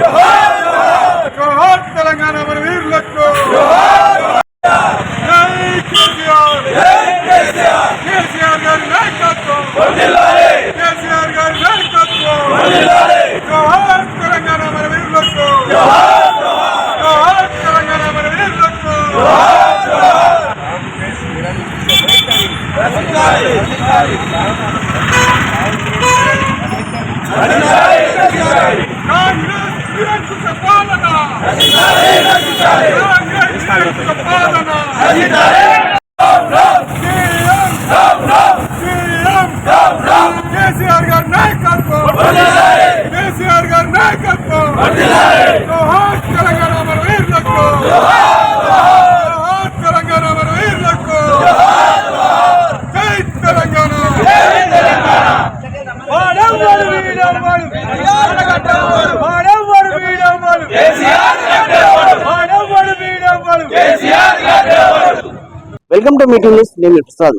జోహార్ తెలంగాణ మన వీరులకు కేసీఆర్ గారి నాయకత్వం కేసీఆర్ గారి నాయకత్వం జోహార్ తెలంగాణ మన వీరులకు జోహార్ తెలంగాణ మన వీరులకు కేసీఆర్ గారి నాయకత్వం కేసీఆర్ గారి నాయకత్వం జోహార్ తెలంగాణ మన వీరులకు జోహార్ తెలంగాణ మన వీరులకు జై Telangana welcome to meeting news. నేను ప్రసాద్.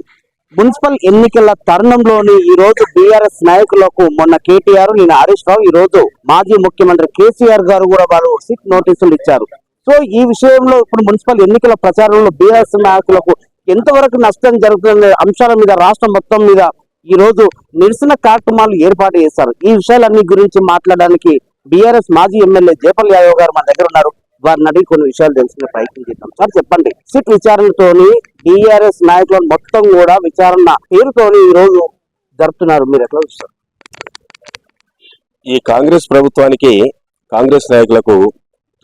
మున్సిపల్ ఎన్నికల తరుణంలోని ఈ రోజు బీఆర్ఎస్ నాయకులకు మొన్న కేటీఆర్, నేను హరీష్ రావు, ఈ రోజు మాజీ ముఖ్యమంత్రి కేసీఆర్ గారు కూడా వారు సిట్ నోటీసులు ఇచ్చారు. సో ఈ విషయంలో ఇప్పుడు మున్సిపల్ ఎన్నికల ప్రచారంలో బీఆర్ఎస్ నాయకులకు ఎంతవరకు నష్టం జరుగుతున్న అంశాల మీద రాష్ట్రం మొత్తం మీద ఈ రోజు నిరసన కార్యక్రమాలు ఏర్పాటు చేశారు. ఈ విషయాలన్నీ గురించి మాట్లాడడానికి బీఆర్ఎస్ మాజీ ఎమ్మెల్యే జయపల్ యాదవ్ గారు మన దగ్గర ఉన్నారు. వారిని అడిగి కొన్ని విషయాలు తెలుసుకునే ప్రయత్నం చేద్దాం. సార్ చెప్పండి, సిట్ విచారణతోని బీఆర్ఎస్ నాయకులు మొత్తం కూడా విచారణ పేరుతోని ఈ రోజు జరుపుతున్నారు, మీరు ఎట్లా చూస్తారు? ఈ కాంగ్రెస్ ప్రభుత్వానికి, కాంగ్రెస్ నాయకులకు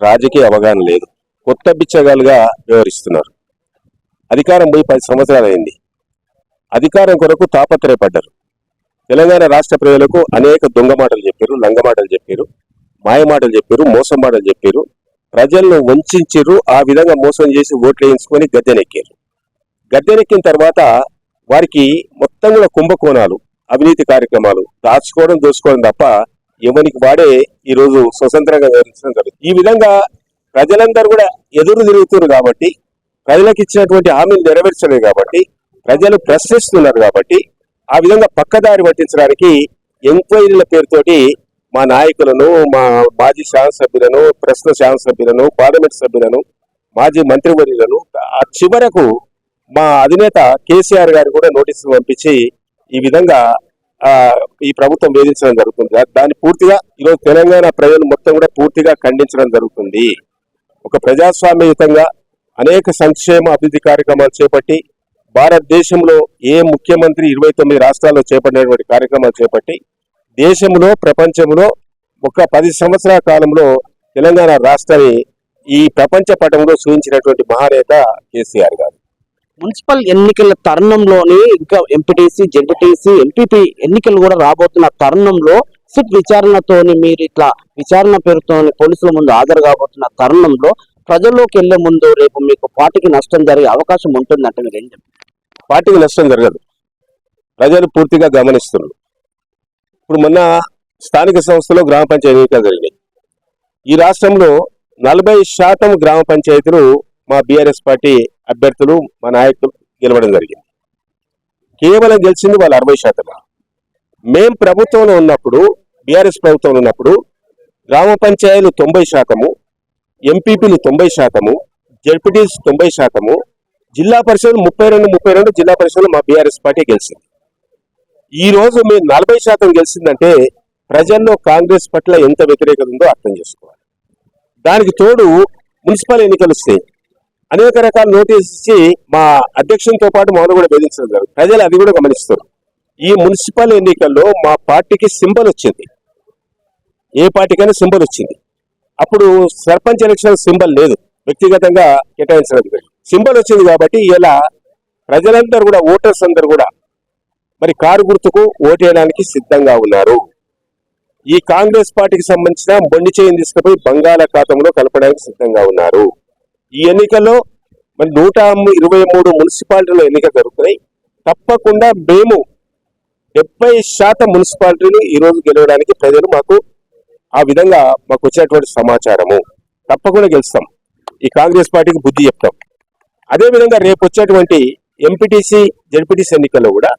రాజకీయ అవగాహన లేదు. కొత్త బిచ్చగాలుగా వ్యవహరిస్తున్నారు. అధికారం పోయి 10 సంవత్సరాలు అయింది. అధికారం కొరకు తాపత్రయపడ్డారు. తెలంగాణ రాష్ట్ర ప్రజలకు అనేక దొంగ మాటలు చెప్పారు, లంగ మాటలు చెప్పారు, మాయ మాటలు చెప్పారు, మోసం మాటలు చెప్పారు. ప్రజలను వంచారు. ఆ విధంగా మోసం చేసి ఓట్లు వేయించుకొని గద్దెనెక్కారు. గద్దెనెక్కిన తర్వాత వారికి మొత్తం కూడా కుంభకోణాలు, అవినీతి కార్యక్రమాలు, దాచుకోవడం దోచుకోవడం తప్ప ఎవరికి వాడే ఈరోజు స్వతంత్రంగా వ్యవహరించడం జరుగుతుంది. ఈ విధంగా ప్రజలందరూ కూడా ఎదురు తిరుగుతున్నారు కాబట్టి, ప్రజలకు ఇచ్చినటువంటి హామీలు నెరవేర్చలేదు కాబట్టి, ప్రజలు ప్రశ్నిస్తున్నారు కాబట్టి, ఆ విధంగా పక్కదారి పట్టించడానికి ఎంక్వైరీల పేరుతోటి మా నాయకులను, మా మాజీ శాసనసభ్యులను, ప్రస్తుత శాసనసభ్యులను, పార్లమెంట్ సభ్యులను, మాజీ మంత్రివర్యులను, ఆ చివరకు మా అధినేత కేసీఆర్ గారు కూడా నోటీసులు పంపించి ఈ విధంగా ఈ ప్రభుత్వం వేధించడం జరుగుతుంది. దాన్ని పూర్తిగా ఈరోజు తెలంగాణ ప్రజలు మొత్తం కూడా పూర్తిగా ఖండించడం జరుగుతుంది. ఒక ప్రజాస్వామ్యయుతంగా అనేక సంక్షేమ అభివృద్ధి కార్యక్రమాలు చేపట్టి, భారతదేశంలో ఏ ముఖ్యమంత్రి 29 రాష్ట్రాల్లో చేపట్టినటువంటి కార్యక్రమాలు చేపట్టి, దేశంలో ప్రపంచంలో ఒక 10 సంవత్సరాల కాలంలో తెలంగాణ రాష్ట్రాన్ని ఈ ప్రపంచ పటంలో సూచించినటువంటి మహానేత కేసీఆర్ గారు. మున్సిపల్ ఎన్నికల తరుణంలోని ఇంకా ఎంపీటీసీ, జెడ్పీటీసీ, ఎంపీపీ ఎన్నికలు కూడా రాబోతున్న తరుణంలో సిట్ విచారణతోని మీరు ఇట్లా విచారణ పేరుతో పోలీసుల ముందు హాజరు కాబోతున్న తరుణంలో ప్రజల్లోకి వెళ్లే ముందు రేపు మీకు పార్టీకి నష్టం జరిగే అవకాశం ఉంటుందంటే మీరు ఏం చెప్తారు? పార్టీకి నష్టం జరగదు. ప్రజలు పూర్తిగా గమనిస్తున్నారు. ఇప్పుడు మొన్న స్థానిక సంస్థలో గ్రామ పంచాయతీ ఎన్నికలు జరిగినాయి. ఈ రాష్ట్రంలో 40% గ్రామ పంచాయతీలు మా బీఆర్ఎస్ పార్టీ అభ్యర్థులు, మా నాయకులు గెలవడం జరిగింది. కేవలం గెలిచింది వాళ్ళు 60%. మేం ప్రభుత్వంలో ఉన్నప్పుడు, బీఆర్ఎస్ ప్రభుత్వంలో ఉన్నప్పుడు గ్రామ పంచాయతీలు 90%, ఎంపీపీలు 90%, జెడ్పీటీస్ 90%, జిల్లా పరిషత్ 32 జిల్లా పరిషత్లు మా బీఆర్ఎస్ పార్టీ గెలిచింది. ఈ రోజు మేము 40% గెలిచిందంటే ప్రజల్లో కాంగ్రెస్ పట్ల ఎంత వ్యతిరేకత ఉందో అర్థం చేసుకోవాలి. దానికి తోడు మున్సిపల్ ఎన్నికలు వస్తే అనేక రకాల నోటీస్ ఇచ్చి మా అధ్యక్షునితో పాటు మమ్మల్ని కూడా బెదిరించడం జరుగుతుంది. ప్రజలు అది కూడా గమనిస్తారు. ఈ మున్సిపల్ ఎన్నికల్లో మా పార్టీకి సింబల్ వచ్చింది. ఏ పార్టీకైనా సింబల్ వచ్చింది. అప్పుడు సర్పంచ్ ఎలక్షన్ సింబల్ లేదు, వ్యక్తిగతంగా కేటాయించడం జరిగింది. సింబల్ వచ్చింది కాబట్టి ఇలా ప్రజలందరూ కూడా, ఓటర్స్ అందరూ కూడా మరి కారు గుర్తుకు ఓటేయడానికి సిద్ధంగా ఉన్నారు. ఈ కాంగ్రెస్ పార్టీకి సంబంధించిన మొండి చేయిని తీసుకుపోయి బంగాళాఖాతంలో కలపడానికి సిద్ధంగా ఉన్నారు. ఈ ఎన్నికల్లో మరి 123 మున్సిపాలిటీలో ఎన్నిక జరుగుతున్నాయి. తప్పకుండా మేము 70% మున్సిపాలిటీలు ఈ రోజు గెలవడానికి ప్రజలు మాకు ఆ విధంగా మాకు వచ్చేటువంటి సమాచారము. తప్పకుండా గెలుస్తాం. ఈ కాంగ్రెస్ పార్టీకి బుద్ధి చెప్తాం. అదేవిధంగా రేపు వచ్చేటువంటి ఎంపీటీసీ, జెడ్పీటీసీ ఎన్నికల్లో కూడా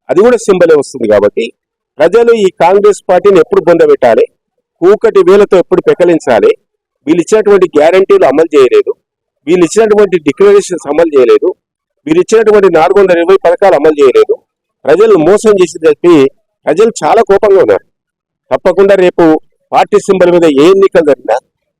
అది కూడా సింబలే వస్తుంది. కాబట్టి ప్రజలు ఈ కాంగ్రెస్ పార్టీని ఎప్పుడు బొందబెట్టాలి, కూకటి వేలతో ఎప్పుడు పెకలించాలి, వీళ్ళు ఇచ్చినటువంటి గ్యారంటీలు అమలు చేయలేదు, వీళ్ళు ఇచ్చినటువంటి డిక్లరేషన్స్ అమలు చేయలేదు, వీళ్ళు ఇచ్చినటువంటి 420 పథకాలు అమలు చేయలేదు, ప్రజలను మోసం చేసి చెప్పి ప్రజలు చాలా కోపంగా ఉన్నారు. తప్పకుండా రేపు పార్టీ సింబల్ మీద ఏ ఎన్నికలు జరిగినా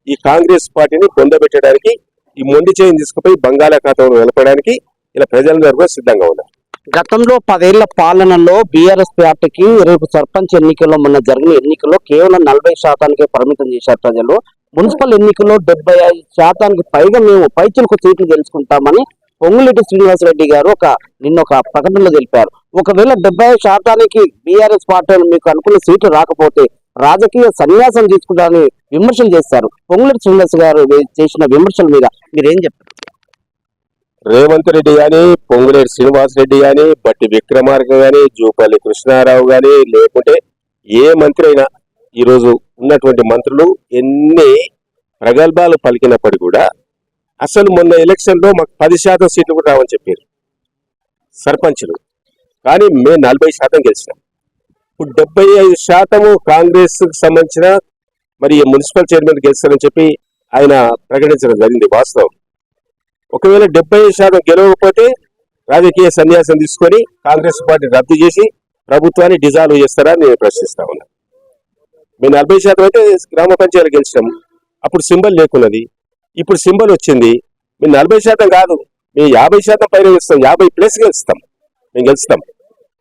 ఈ కాంగ్రెస్ పార్టీని పొందబెట్టడానికి, ఈ మొండి చేయిని తీసుకుపోయి బంగాళాఖాతంలో నిలపడానికి ఇలా ప్రజలందరూ కూడా సిద్ధంగా ఉన్నారు. గతంలో 10 ఏళ్ల పాలనలో బీఆర్ఎస్ పార్టీకి రేపు సర్పంచ్ ఎన్నికల్లో మొన్న జరిగిన ఎన్నికల్లో కేవలం 40% పరిమితం చేశారు ప్రజలు. మున్సిపల్ ఎన్నికల్లో 75% పైగా మేము పైచులకు సీట్లు గెలుచుకుంటామని పొంగులేటి శ్రీనివాసరెడ్డి గారు నిన్న ఒక ప్రకటనలో తెలిపారు. ఒకవేళ 70% బీఆర్ఎస్ పార్టీ మీకు అనుకున్న సీట్లు రాకపోతే రాజకీయ సన్యాసం తీసుకుంటారని విమర్శలు చేశారు. పొంగులేటి శ్రీనివాస్ గారు చేసిన విమర్శల మీద మీరేం చెప్తారు? రేవంత్ రెడ్డి గాని, పొంగులేటి శ్రీనివాస్ రెడ్డి గాని, బట్టి విక్రమార్క గాని, జూపల్లి కృష్ణారావు గాని, లేకుంటే ఏ మంత్రి అయినా ఈరోజు ఉన్నటువంటి మంత్రులు ఎన్ని ప్రగల్భాలు పలికినప్పటికీ కూడా అసలు మొన్న ఎలక్షన్ లో మాకు 10% సీట్లు కూడా రావని చెప్పారు సర్పంచులు, కానీ మేము 40% గెలిచినాం. ఇప్పుడు 75% కాంగ్రెస్ కు సంబంధించిన మరి మున్సిపల్ చైర్మన్ గెలుస్తారని చెప్పి ఆయన ప్రకటించడం జరిగింది. వాస్తవం. ఒకవేళ 75% గెలవకపోతే రాజకీయ సన్యాసం తీసుకొని కాంగ్రెస్ పార్టీ రద్దు చేసి ప్రభుత్వాన్ని డిజాల్వ్ చేస్తారా అని నేను ప్రశ్నిస్తా ఉన్నా. మేము 40% అయితే గ్రామ పంచాయతీలు గెలిచినాం, అప్పుడు సింబల్ లేకున్నది, ఇప్పుడు సింబల్ వచ్చింది. మేము 40% కాదు, మేము 50% పైన గెలుస్తాం, 50+ గెలుస్తాం, మేము గెలుస్తాం.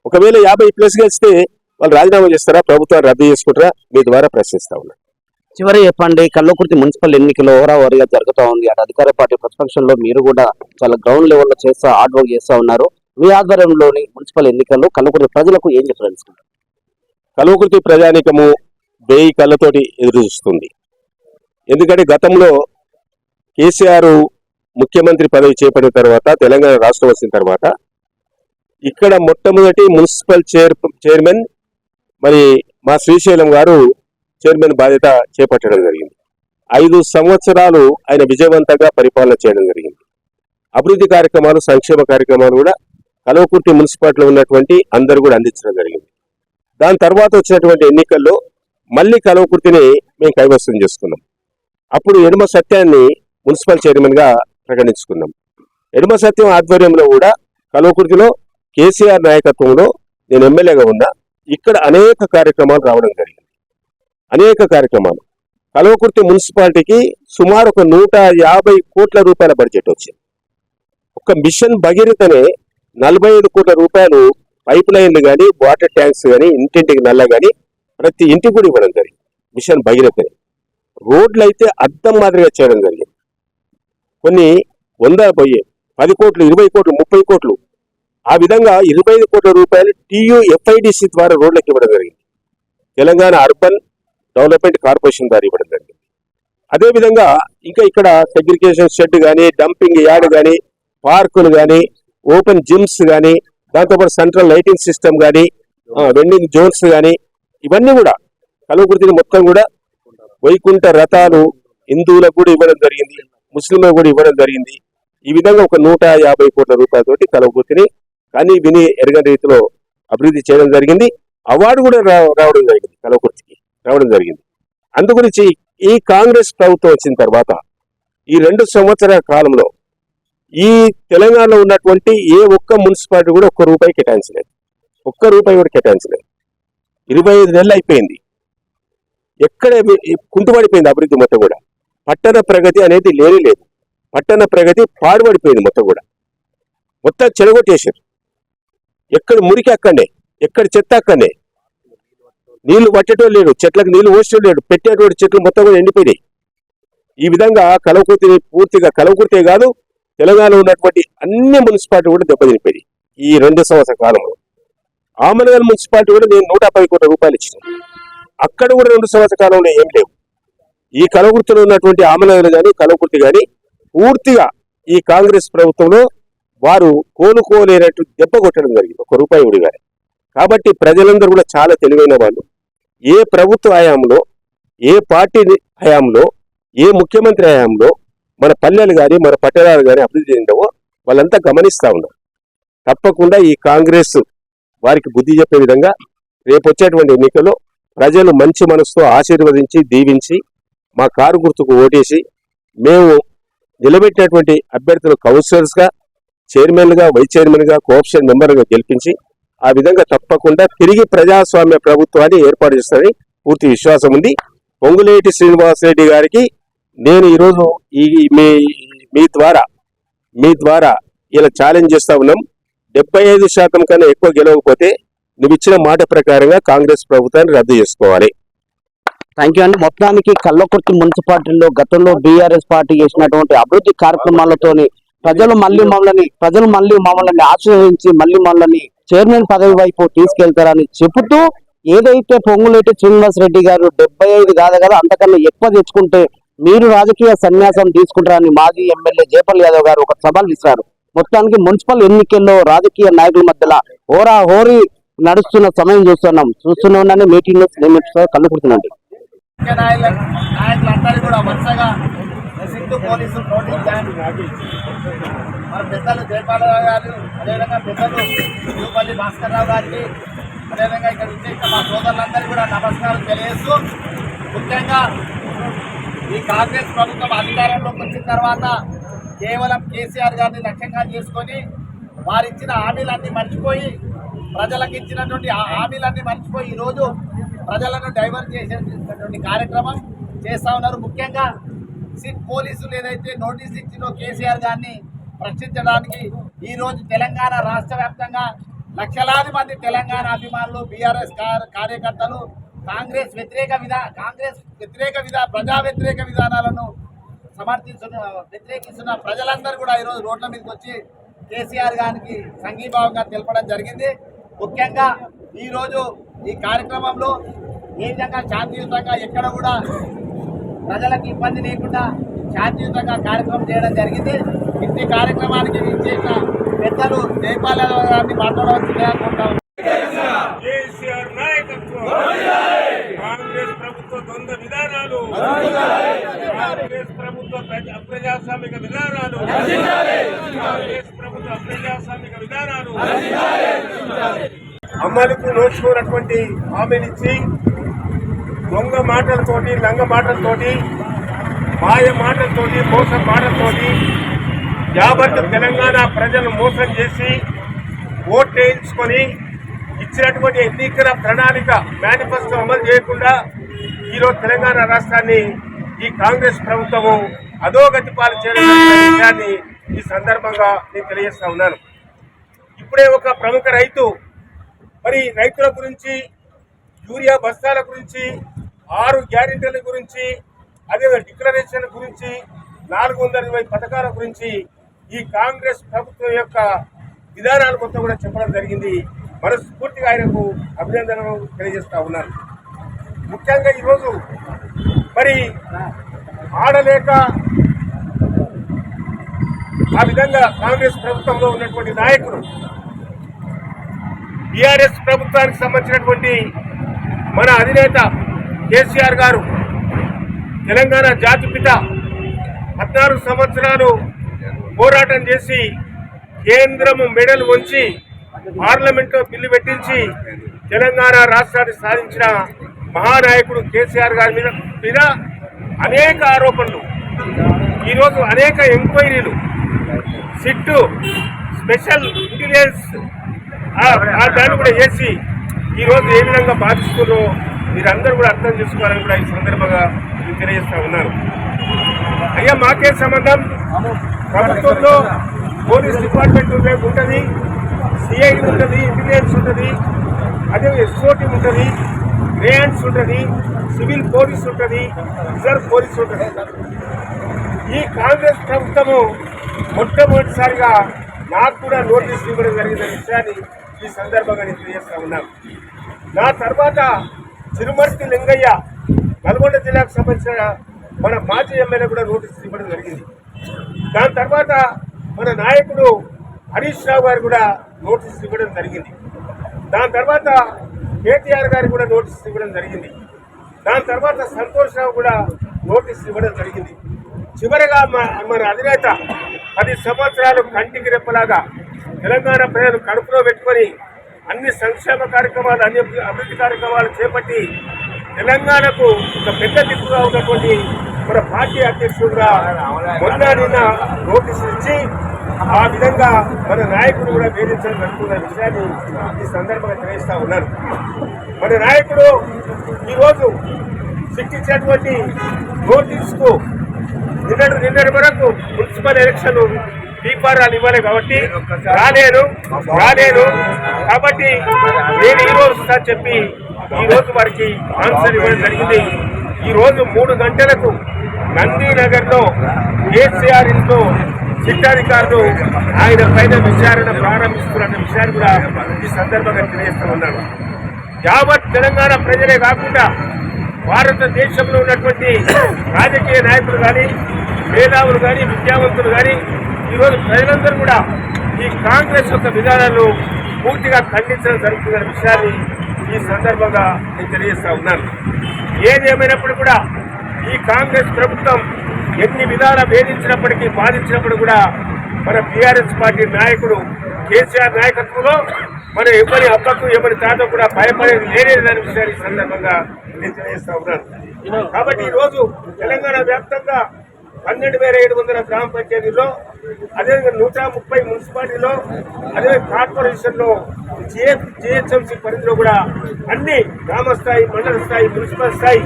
ఒకవేళ 50+ గెలిస్తే వాళ్ళు రాజీనామా చేస్తారా, ప్రభుత్వాన్ని రద్దు చేసుకుంటారా, మీ ద్వారా ప్రశ్నిస్తా ఉన్నా. చివరి చెప్పండి, కల్వకుర్తి మున్సిపల్ ఎన్నికలు ఓవరావరిగా జరుగుతూ ఉంది. అటు అధికార పార్టీ ప్రతిపక్షంలో మీరు కూడా చాలా గ్రౌండ్ లెవెల్లో హార్డ్ వర్క్ చేస్తూ ఉన్నారు. మీ ఆధ్వర్యంలోని మున్సిపల్ ఎన్నికల్లో కల్వకుర్తి ప్రజలకు ఏం చెప్పారు? కల్వకుర్తి ప్రజానికము 1000 కళ్ళతోటి ఎదురు చూస్తుంది. ఎందుకంటే గతంలో కేసీఆర్ ముఖ్యమంత్రి పదవి చేపట్టిన తర్వాత, తెలంగాణ రాష్ట్రం వచ్చిన తర్వాత ఇక్కడ మొట్టమొదటి మున్సిపల్ చైర్మన్ మరి మా శ్రీశైలం గారు చైర్మన్ బాధ్యత చేపట్టడం జరిగింది. 5 సంవత్సరాలు ఆయన విజయవంతంగా పరిపాలన చేయడం జరిగింది. అభివృద్ధి కార్యక్రమాలు, సంక్షేమ కార్యక్రమాలు కూడా కల్వకుర్తి మున్సిపాలిటీలో ఉన్నటువంటి అందరూ కూడా అందించడం జరిగింది. దాని తర్వాత వచ్చినటువంటి ఎన్నికల్లో మళ్ళీ కల్వకుర్తిని మేము కైవసం చేసుకున్నాం. అప్పుడు యనమ సత్యాన్ని మున్సిపల్ చైర్మన్ గా ప్రకటించుకున్నాం. యనమ సత్యం ఆధ్వర్యంలో కూడా కల్వకుర్తిలో కేసీఆర్ నాయకత్వంలో నేను ఎమ్మెల్యేగా ఉన్నా. ఇక్కడ అనేక కార్యక్రమాలు రావడం జరిగింది. అనేక కార్యక్రమాలు. కల్వకుర్తి మున్సిపాలిటీకి సుమారు 150 కోట్ల రూపాయల బడ్జెట్ వచ్చింది. ఒక మిషన్ భగీరథనే 45 కోట్ల రూపాయలు పైప్ లైన్లు కానీ, వాటర్ ట్యాంక్స్ కానీ, ఇంటింటికి నల్ల కానీ ప్రతి ఇంటికి కూడా ఇవ్వడం జరిగింది. మిషన్ భగీరథనే. రోడ్లు అయితే అద్దం మాదిరిగా చేయడం జరిగింది. కొన్ని 100 పోయి 10 కోట్లు, 20 కోట్లు, 30 కోట్లు, ఆ విధంగా 25 కోట్ల రూపాయలు TUFIDC ద్వారా రోడ్లకు ఇవ్వడం జరిగింది. తెలంగాణ అర్బన్ డెవలప్మెంట్ కార్పొరేషన్ ద్వారా ఇవ్వడం జరిగింది. అదేవిధంగా ఇంకా ఇక్కడ సెగ్రిగేషన్ షెడ్ కానీ, డంపింగ్ యార్డ్ కానీ, పార్కులు కానీ, ఓపెన్ జిమ్స్ కానీ, దాంతోపాటు సెంట్రల్ లైటింగ్ సిస్టమ్ కానీ, వెండింగ్ జోన్స్ కానీ, ఇవన్నీ కూడా కల్వకుర్తిని మొత్తం కూడా వైకుంఠ రథాలు హిందువులకు కూడా ఇవ్వడం జరిగింది, ముస్లింలకు కూడా ఇవ్వడం జరిగింది. ఈ విధంగా ఒక 150 కోట్ల రూపాయలతోటి కల్వకుర్తిని కానీ విని ఎరగని రీతిలో అభివృద్ధి చేయడం జరిగింది. అవార్డు కూడా రావడం జరిగింది, కల్వకుర్తికి రావడం జరిగింది. అందుగురించి ఈ కాంగ్రెస్ ప్రభుత్వం వచ్చిన తర్వాత ఈ 2 సంవత్సరాల కాలంలో ఈ తెలంగాణలో ఉన్నటువంటి ఏ ఒక్క మున్సిపాలిటీ కూడా ఒక్క రూపాయి కేటాయించలేదు, ఒక్క రూపాయి కూడా కేటాయించలేదు. 25 నెలలు అయిపోయింది. ఎక్కడ కుంటుపడిపోయింది అభివృద్ధి మొత్తం కూడా. పట్టణ ప్రగతి అనేది లేదు. పట్టణ ప్రగతి పాడుపడిపోయింది మొత్తం కూడా. మొత్తం చెడగొట్టేశారు. ఎక్కడ మురికి అక్కడే, ఎక్కడ చెత్త అక్కడే. నీళ్లు పట్టేటోళ్ళు లేడు, చెట్లకు నీళ్లు పోసేటోళ్ళు లేడు, పెట్టేటువంటి చెట్లు మొత్తం కూడా ఎండిపోయినాయి. ఈ విధంగా కల్వకుర్తిని పూర్తిగా, కల్వకుర్తే కాదు తెలంగాణలో ఉన్నటువంటి అన్ని మున్సిపాలిటీ కూడా దెబ్బతినిపోయింది ఈ 2 సంవత్సరాల కాలంలో. ఆమనగల్ మున్సిపాలిటీ కూడా నేను 110 కోట్ల రూపాయలు ఇచ్చాను. అక్కడ కూడా 2 సంవత్సరాల కాలంలో ఏం లేవు. ఈ కల్వకుర్తిలో ఉన్నటువంటి ఆమనగల్ కానీ, కల్వకుర్తి కానీ పూర్తిగా ఈ కాంగ్రెస్ ప్రభుత్వంలో వారు కోలుకోలేనట్టు దెబ్బ కొట్టడం జరిగింది, 1 రూపాయి కూడా కానీ. కాబట్టి ప్రజలందరూ కూడా చాలా తెలివైన వాళ్ళు. ఏ ప్రభుత్వ హయాంలో, ఏ పార్టీ హయాంలో, ఏ ముఖ్యమంత్రి హయాంలో మన పల్లెలు కానీ, మన పట్టణాలు కానీ అభివృద్ధి చెందవో వాళ్ళంతా గమనిస్తూ ఉన్నారు. తప్పకుండా ఈ కాంగ్రెస్ వారికి బుద్ధి చెప్పే విధంగా రేపు వచ్చేటువంటి ఎన్నికల్లో ప్రజలు మంచి మనసుతో ఆశీర్వదించి దీవించి మా కారు గుర్తుకు ఓటేసి మేము నిలబెట్టినటువంటి అభ్యర్థులు కౌన్సిలర్స్గా, చైర్మన్గా, వైస్ చైర్మన్గా, కోఆప్షన్ మెంబర్గా గెలిపించి ఆ విధంగా తప్పకుండా తిరిగి ప్రజాస్వామ్య ప్రభుత్వాన్ని ఏర్పాటు చేస్తారని పూర్తి విశ్వాసం ఉంది. పొంగులేటి శ్రీనివాసరెడ్డి గారికి నేను ఈరోజు మీ ద్వారా ఇలా ఛాలెంజ్ చేస్తా ఉన్నాం. 75% కన్నా ఎక్కువ గెలవకపోతే నువ్వు ఇచ్చిన మాట ప్రకారంగా కాంగ్రెస్ ప్రభుత్వాన్ని రద్దు చేసుకోవాలి. థ్యాంక్ యూ అండి. మొత్తానికి కల్వకుర్తి మున్సిపాలిటీలో గతంలో బీఆర్ఎస్ పార్టీ చేసినటువంటి అభివృద్ధి కార్యక్రమాలతోని ప్రజలు మళ్ళీ మమ్మల్ని ఆశ్రయించి మళ్ళీ మమ్మల్ని చైర్మన్ పదవి వైపు తీసుకెళ్తారని చెబుతూ ఏదైతే పొంగులేటి శ్రీనివాస్ రెడ్డి గారు 75 కాదు కదా అంతకన్నా ఎక్కువ తెచ్చుకుంటే మీరు రాజకీయ సన్యాసం తీసుకుంటారని మాజీ ఎమ్మెల్యే జయపాల్ యాదవ్ గారు ఒక సవాల్ విసిరారు. మొత్తానికి మున్సిపల్ ఎన్నికల్లో రాజకీయ నాయకుల మధ్యలో హోరీ నడుస్తున్న సమయం చూస్తూనే ఉన్నాను. మీటింగ్ కలుగుతుందండి. నాయకులందరూ కూడా వరుసగా సిట్టు పోలీసులు నోటీస్ జారీ మన పెద్దలు జయపాలరావు గారు, అదేవిధంగా పెద్దలు యూపల్లి భాస్కర్ రావు గారికి, అదేవిధంగా ఇక్కడ వచ్చే మా సోదరులందరూ కూడా నమస్కారం తెలియజేస్తూ, ముఖ్యంగా ఈ కాంగ్రెస్ ప్రభుత్వం అధికారంలోకి వచ్చిన తర్వాత కేవలం కేసీఆర్ గారిని లక్ష్యంగా చేసుకొని వారిచ్చిన హామీలన్నీ మర్చిపోయి, ప్రజలకు ఇచ్చినటువంటి ఆ హామీలన్నీ మర్చిపోయి ఈరోజు ప్రజలను డైవర్ట్ చేసేటువంటి కార్యక్రమం చేస్తూ ఉన్నారు. ముఖ్యంగా సిట్ పోలీసులు ఏదైతే నోటీస్ ఇచ్చిందో కేసీఆర్ గారిని ప్రశ్నించడానికి ఈరోజు తెలంగాణ రాష్ట్ర వ్యాప్తంగా లక్షలాది మంది తెలంగాణ అభిమానులు, బీఆర్ఎస్ కార్యకర్తలు కాంగ్రెస్ ప్రజా వ్యతిరేక విధానాలను వ్యతిరేకిస్తున్న ప్రజలందరూ కూడా ఈరోజు రోడ్ల మీదకి వచ్చి కేసీఆర్ గారికి సంఘీభావంగా తెలపడం జరిగింది. ముఖ్యంగా ఈరోజు ఈ కార్యక్రమంలో ఏ విధంగా శాంతియుతంగా ఎక్కడ కూడా ప్రజలకు ఇబ్బంది లేకుండా శాంతియుతంగా కార్యక్రమం చేయడం జరిగింది. ఇంటి కార్యక్రమానికి చేసిన పెద్దలు జయపాల్ యాదవ్ గారిని మాట్లాడవలసిందిగా కోరుతాం. కేసీఆర్ నాయకత్వం, కాంగ్రెస్ ప్రభుత్వ ద్వంద్వ విధానాలు, కాంగ్రెస్ ప్రభుత్వ అప్రజాస్వామిక విధానాలు, కాంగ్రెస్ ప్రభుత్వ అప్రజాస్వామిక విధానాలు అమలుకు నోచుకున్నటువంటి హామీనిచ్చి దొంగ మాటలతోటి, లంగ మాటలతోటి, మాయ మాటలతోటి, మోసం మాటలతోటి యావత్ తెలంగాణ ప్రజలను మోసం చేసి ఓట్లేయించుకొని ఇచ్చినటువంటి ఎన్నికల ప్రణాళిక మేనిఫెస్టో అమలు చేయకుండా ఈరోజు తెలంగాణ రాష్ట్రాన్ని ఈ కాంగ్రెస్ ప్రభుత్వము అధోగతి పాలు చేయడం విషయాన్ని ఈ సందర్భంగా నేను తెలియజేస్తా ఉన్నాను. ఇప్పుడే ఒక ప్రముఖ రైతు మరి రైతుల గురించి, యూరియా బస్తాల గురించి, 6 గ్యారెంటీల గురించి, అదే డిక్లరేషన్ గురించి, 420 పథకాల గురించి ఈ కాంగ్రెస్ ప్రభుత్వం యొక్క విధానాలు మొత్తం కూడా చెప్పడం జరిగింది. మనస్ఫూర్తిగా ఆయనకు అభినందనలు తెలియజేస్తా ఉన్నాను. ముఖ్యంగా ఈరోజు మరి ఆడలేక ఆ విధంగా కాంగ్రెస్ ప్రభుత్వంలో ఉన్నటువంటి నాయకులు బీఆర్ఎస్ ప్రభుత్వానికి సంబంధించినటువంటి మన అధినేత కేసీఆర్ గారు తెలంగాణ జాతిపిత 14 సంవత్సరాలు పోరాటం చేసి కేంద్రము మెడలు వంచి పార్లమెంట్లో బిల్లు పెట్టించి తెలంగాణ రాష్ట్రాన్ని సాధించిన మహానాయకుడు కేసీఆర్ గారి మీద అనేక ఆరోపణలు, ఈరోజు అనేక ఎంక్వైరీలు, సిట్టు స్పెషల్ ఇంటెలిజెన్స్ దాన్ని కూడా చేసి ఈరోజు ఏ విధంగా బాధిస్తున్నారో మీరందరూ కూడా అర్థం చేసుకోవాలని కూడా ఈ సందర్భంగా నేను తెలియజేస్తా ఉన్నాను. అయ్యా, మాకే సంబంధం, ప్రభుత్వంలో పోలీస్ డిపార్ట్మెంట్ ఉంటుంది, సిఐ ఉంటుంది, ఇంటెలిజెన్స్ ఉంటుంది, అదే ఎస్ఓటీ ఉంటుంది, గ్రేడ్స్ ఉంటుంది, సివిల్ పోలీస్ ఉంటుంది, రిజర్వ్ పోలీస్ ఉంటుంది. ఈ కాంగ్రెస్ ప్రభుత్వము మొట్టమొదటిసారిగా నాకు కూడా నోటీసులు ఇవ్వడం జరిగిందనే విషయాన్ని ఈ సందర్భంగా నేను తెలియజేస్తా ఉన్నాను. నా తర్వాత చిరుమర్తి లింగయ్య, నల్గొండ జిల్లాకు సంబంధించిన మన మాజీ ఎమ్మెల్యే కూడా నోటీసులు ఇవ్వడం జరిగింది. దాని తర్వాత మన నాయకుడు హరీష్ రావు గారు కూడా నోటీసులు ఇవ్వడం జరిగింది. దాని తర్వాత కేటీఆర్ గారు కూడా నోటీసులు ఇవ్వడం జరిగింది. దాని తర్వాత సంతోష్ రావు కూడా నోటీసులు ఇవ్వడం జరిగింది. చివరిగా మన అధినేత 10 సంవత్సరాలు కంటికి రెప్పలాగా తెలంగాణ ప్రజలు కడుపులో పెట్టుకొని అన్ని సంక్షేమ కార్యక్రమాలు అన్ని అభివృద్ధి కార్యక్రమాలు చేపట్టి తెలంగాణకు ఒక పెద్ద దిక్కుగా ఉన్నటువంటి మన పార్టీ అధ్యక్షుడుగా మొన్న నిన్న నోటీసులు ఇచ్చి ఆ విధంగా మన నాయకుడు కూడా వేధించడం జరుగుతున్న విషయాన్ని ఈ సందర్భంగా తెలియజేస్తా ఉన్నారు. మన నాయకుడు ఈరోజు శిక్షించినటువంటి నోటీసుకు నిన్నటి వరకు మున్సిపల్ ఎలక్షన్ దీపారాలు ఇవ్వాలి కాబట్టి రాలేను కాబట్టి నేను ఈరోజు సార్ చెప్పి ఈరోజు వారికి ఆన్సర్ ఇవ్వడం జరిగింది. ఈరోజు 3 గంటలకు నందీనగర్ లో కేసీఆర్ ఇంట్లో శిక్షాధికారులు ఆయన పైన విచారణ ప్రారంభిస్తున్న విషయాన్ని కూడా ఈ సందర్భంగా తెలియజేస్తూ ఉన్నాను. యావత్ తెలంగాణ ప్రజలే కాకుండా భారతదేశంలో ఉన్నటువంటి రాజకీయ నాయకులు కానీ మేధావులు కానీ విద్యావంతులు కానీ ఈరోజు ప్రజలందరూ కూడా ఈ కాంగ్రెస్ యొక్క విధానాలను పూర్తిగా ఖండించడం జరుగుతున్న విషయాన్ని ఈ సందర్భంగా నేను తెలియజేస్తా ఉన్నాను. ఏది ఏమైనప్పుడు కూడా ఈ కాంగ్రెస్ ప్రభుత్వం ఎన్ని విధాల వేధించినప్పటికీ బాధించినప్పుడు కూడా మన టీఆర్ఎస్ పార్టీ నాయకుడు కేసీఆర్ నాయకత్వంలో మన ఎవరి అబ్బకు ఎవరి తాత కూడా భయపడేది లేనేదనే విషయాన్ని ఈ సందర్భంగా నేను తెలియజేస్తా ఉన్నాను. కాబట్టి ఈరోజు తెలంగాణ వ్యాప్తంగా 12,700 గ్రామ పంచాయతీల్లో, అదేవిధంగా 130 మున్సిపాలిటీలో, అదేవిధంగా కార్పొరేషన్లో, జిహెచ్ఎంసీ పరిధిలో కూడా అన్ని గ్రామ స్థాయి, మండల స్థాయి, మున్సిపల్ స్థాయి,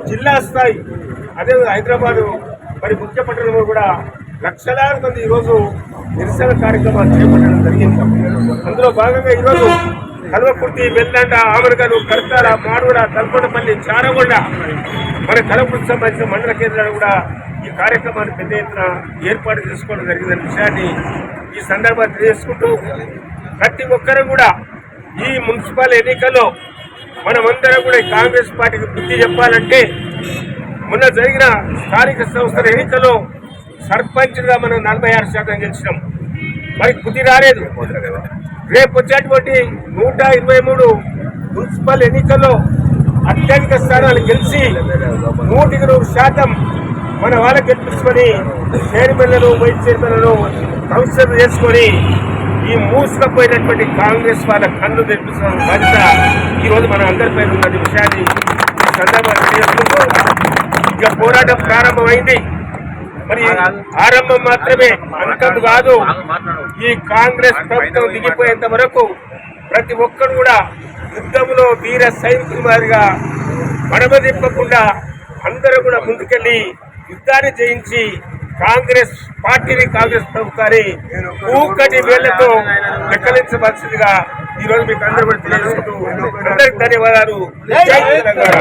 జిల్లా స్థాయి, అదేవిధంగా హైదరాబాదు మరి ముఖ్య పట్టణంలో కూడా లక్షలాది మంది ఈరోజు నిరసన కార్యక్రమాలు చేపట్టడం జరిగింది. అందులో భాగంగా ఈరోజు కల్వకుర్తి, వెల్లండ, ఆమరగలు, కర్తాల, మాడుగుడ, తల్కొండపల్లి, చారగొండ మన కల్వకుర్తికి సంబంధించిన మండల కేంద్రాలు కూడా ఈ కార్యక్రమాన్ని పెద్ద ఎత్తున ఏర్పాటు చేసుకోవడం జరిగిందనే విషయాన్ని ఈ సందర్భంగా తెలియజేసుకుంటూ ప్రతి ఒక్కరూ కూడా ఈ మున్సిపల్ ఎన్నికల్లో మనమందరం కూడా ఈ కాంగ్రెస్ పార్టీకి బుద్ధి చెప్పాలంటే మొన్న జరిగిన స్థానిక సంస్థల ఎన్నికల్లో సర్పంచ్గా మనం 46% గెలిచినాం. మరి బుద్ధి రాలేదు. రేపు వచ్చేటువంటి 123 మున్సిపల్ ఎన్నికల్లో అత్యధిక స్థానాలు గెలిచి 100% మన వాళ్ళకి గెలిపించుకొని చైర్మన్లను, వైస్ చైర్మన్లను కౌన్సిలర్ చేసుకొని ఈ మూసుకపోయినటువంటి కాంగ్రెస్ వాళ్ళ కన్ను తెప్పించిన బాధ్యత ఈరోజు మన అందరిపై ఉన్న విషయాన్ని ఈ సందర్భంగా తెలియజేసుకుంటూ ఇక పోరాటం ప్రారంభమైంది. మరి ఆరంభం మాత్రమే, అంతం కాదు. ఈ కాంగ్రెస్ ప్రభుత్వం దిగిపోయేంత వరకు ప్రతి ఒక్కరు కూడా యుద్ధంలో వీర సైనికుల మాదిరిగా మడమదిప్పకుండా అందరూ కూడా ముందుకెళ్లి యుద్ధాన్ని జయించి కాంగ్రెస్ పార్టీని, కాంగ్రెస్ ప్రభుత్వాన్ని ఊకటి వేళ్లతో లెక్కలించవలసిందిగా ఈ రోజు మీకు అందరూ కూడా తెలియజేసుకుంటూ అందరికి ధన్యవాదాలు. జై తెలంగాణ.